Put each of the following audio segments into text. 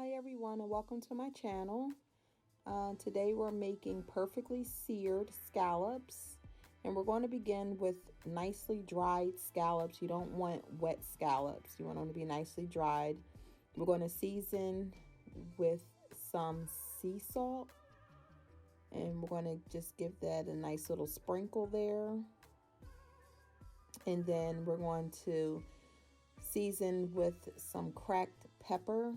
Hi everyone and welcome to my channel. Today we're making perfectly seared scallops, and we're going to begin with nicely dried scallops. You don't want wet scallops. You want them to be nicely dried. We're going to season with some sea salt, and we're going to just give that a nice little sprinkle there. And then we're going to season with some cracked pepper.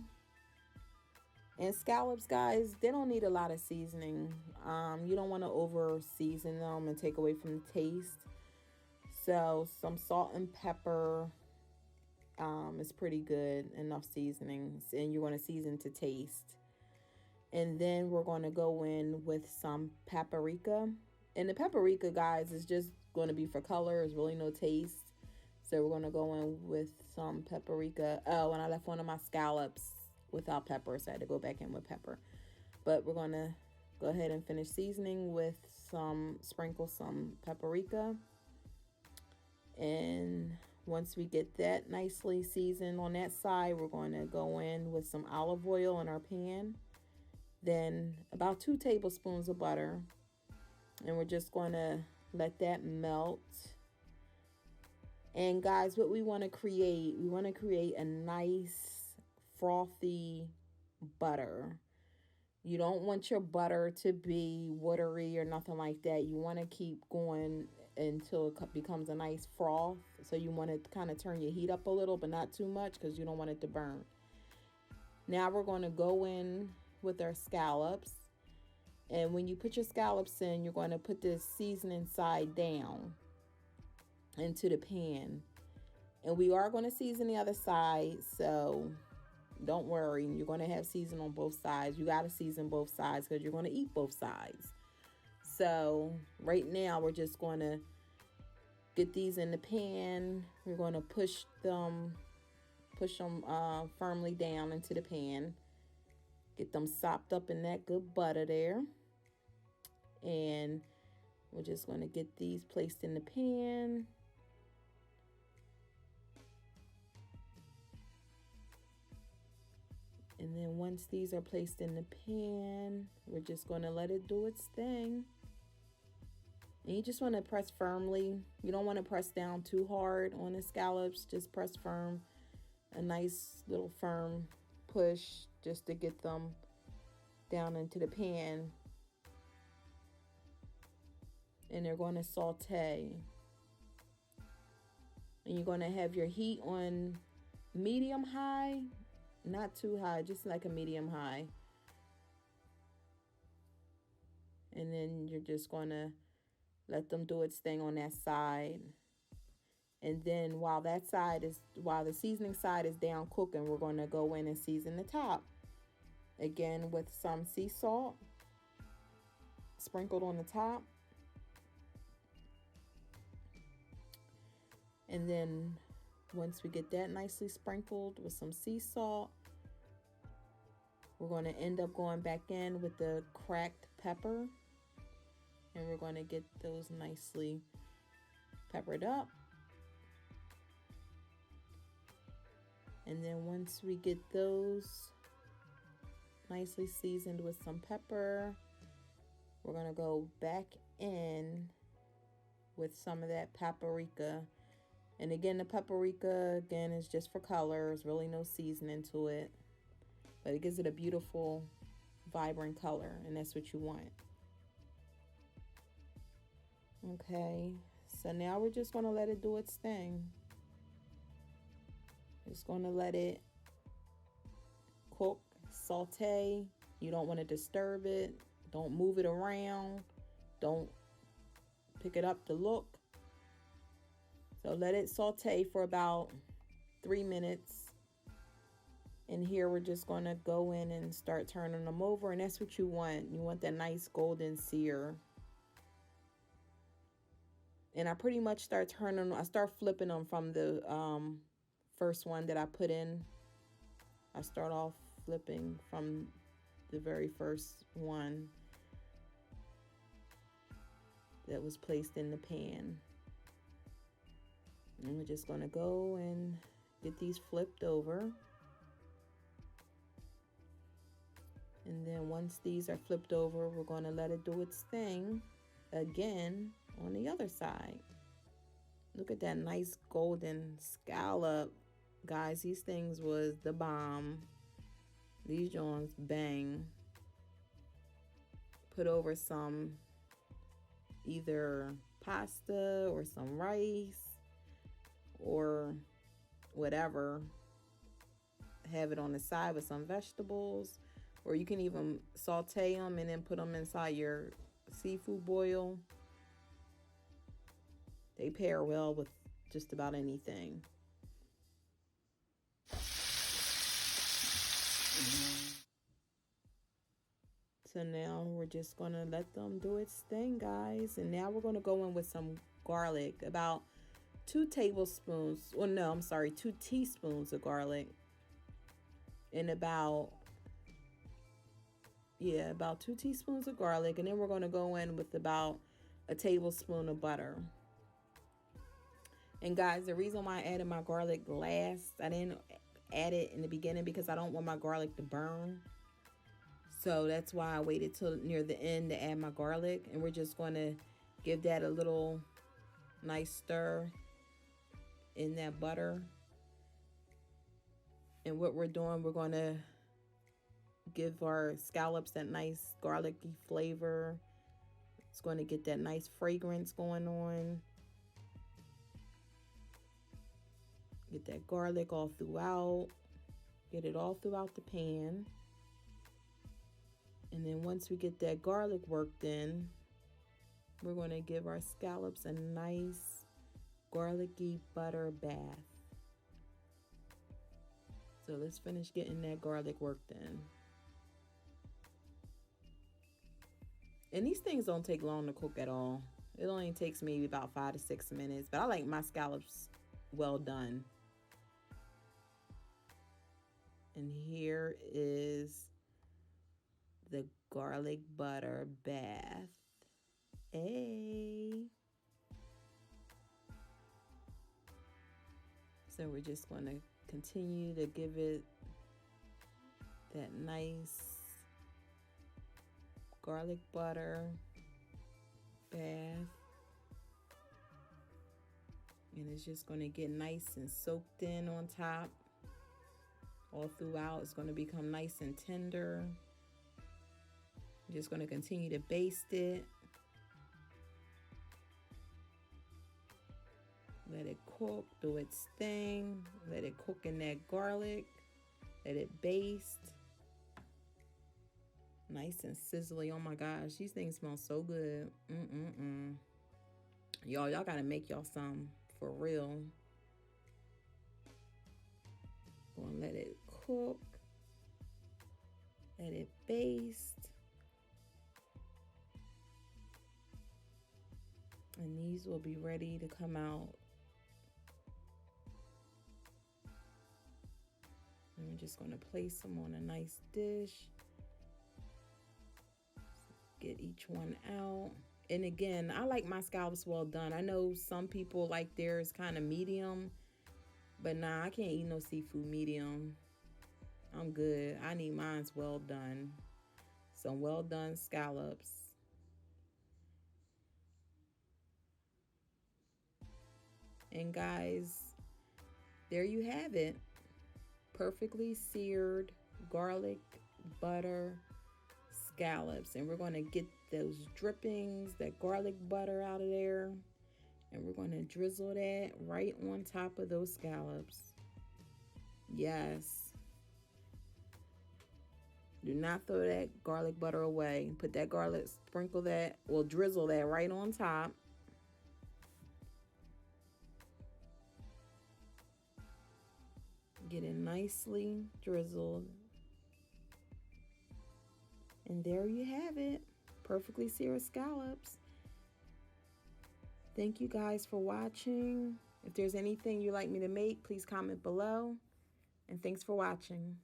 And scallops, guys, they don't need a lot of seasoning. You don't want to over season them and take away from the taste. So some salt and pepper is pretty good, enough seasonings. And you're going to season to taste. And then we're going to go in with some paprika. And the paprika, guys, is just going to be for color. There's really no taste. So we're going to go in with some paprika. Oh, and I left one of my scallops without pepper, so I had to go back in with pepper. But we're going to go ahead and finish seasoning with sprinkle some paprika. And once we get that nicely seasoned on that side, we're going to go in with some olive oil in our pan. Then about 2 tablespoons of butter. And we're just going to let that melt. And guys, what we want to create a nice frothy butter. You don't want your butter to be watery or nothing like that. You want to keep going until it becomes a nice froth. So you want to kind of turn your heat up a little, but not too much because you don't want it to burn. Now we're going to go in with our scallops. And when you put your scallops in, you're going to put this seasoning side down into the pan. And we are going to season the other side, so don't worry. You're going to have season on both sides. You got to season both sides because you're going to eat both sides. So right now we're just going to get these in the pan. We're going to push them firmly down into the pan. Get them sopped up in that good butter there. And we're just going to get these placed in the pan. And then once these are placed in the pan, we're just going to let it do its thing. And you just want to press firmly. You don't want to press down too hard on the scallops. Just press firm. A nice little firm push just to get them down into the pan. And they're going to saute. And you're going to have your heat on medium high. Not too high, just like a medium high. And then you're just going to let them do its thing on that side. And then while the seasoning side is down cooking, we're going to go in and season the top. Again with some sea salt sprinkled on the top. And then once we get that nicely sprinkled with some sea salt, we're going to end up going back in with the cracked pepper. And we're going to get those nicely peppered up. And then once we get those nicely seasoned with some pepper, we're going to go back in with some of that paprika. And again, the paprika, again, is just for color. There's really no seasoning to it. But it gives it a beautiful, vibrant color. And that's what you want. Okay. So now we're just going to let it do its thing. Just going to let it cook, saute. You don't want to disturb it. Don't move it around. Don't pick it up to look. So let it saute for about 3 minutes. And here we're just going to go in and start turning them over. And that's what you want. You want that nice golden sear. And I pretty much start flipping them from the first one that I put in. I start off flipping from the very first one that was placed in the pan. And we're just going to go and get these flipped over. And then once these are flipped over, we're going to let it do its thing again on the other side. Look at that nice golden scallop. Guys, these things was the bomb. These joints bang. Put over some either pasta or some rice or whatever. Have it on the side with some vegetables, or you can even saute them and then put them inside your seafood boil. They pair well with just about anything. So now we're just going to let them do its thing, guys. And now we're going to go in with some garlic, about 2 tablespoons. Well, no, I'm sorry, 2 teaspoons of garlic. And about 2 teaspoons of garlic. And then we're going to go in with about a tablespoon of butter. And guys, the reason why I added my garlic last, I didn't add it in the beginning because I don't want my garlic to burn. So that's why I waited till near the end to add my garlic. And we're just going to give that a little nice stir in that butter. And what we're doing, we're going to give our scallops that nice garlicky flavor. It's going to get that nice fragrance going on. Get that garlic all throughout. Get it all throughout the pan. And then once we get that garlic worked in, we're going to give our scallops a nice garlicky butter bath. So let's finish getting that garlic worked in. And these things don't take long to cook at all. It only takes maybe about 5 to 6 minutes. But I like my scallops well done. And here is the garlic butter bath. Hey. So we're just going to continue to give it that nice garlic butter bath. And it's just going to get nice and soaked in on top. All throughout, it's going to become nice and tender. I'm just going to continue to baste it. Let it cook, do its thing. Let it cook in that garlic. Let it baste. Nice and sizzly. Oh my gosh, these things smell so good. Y'all gotta make y'all some for real. Gonna let it cook. Let it baste. And these will be ready to come out. And we're just gonna place them on a nice dish. Get each one out. And again, I like my scallops well done. I know some people like theirs kind of medium, but nah, I can't eat no seafood medium. I'm good. I need mine's well done. Some well done scallops. And guys, there you have it. Perfectly seared garlic butter scallops. And we're going to get those drippings, that garlic butter out of there. And we're going to drizzle that right on top of those scallops. Yes. Do not throw that garlic butter away. Put that garlic, sprinkle that, well, drizzle that right on top. Get it nicely drizzled. And there you have it. Perfectly seared scallops. Thank you guys for watching. If there's anything you'd like me to make, please comment below. And thanks for watching.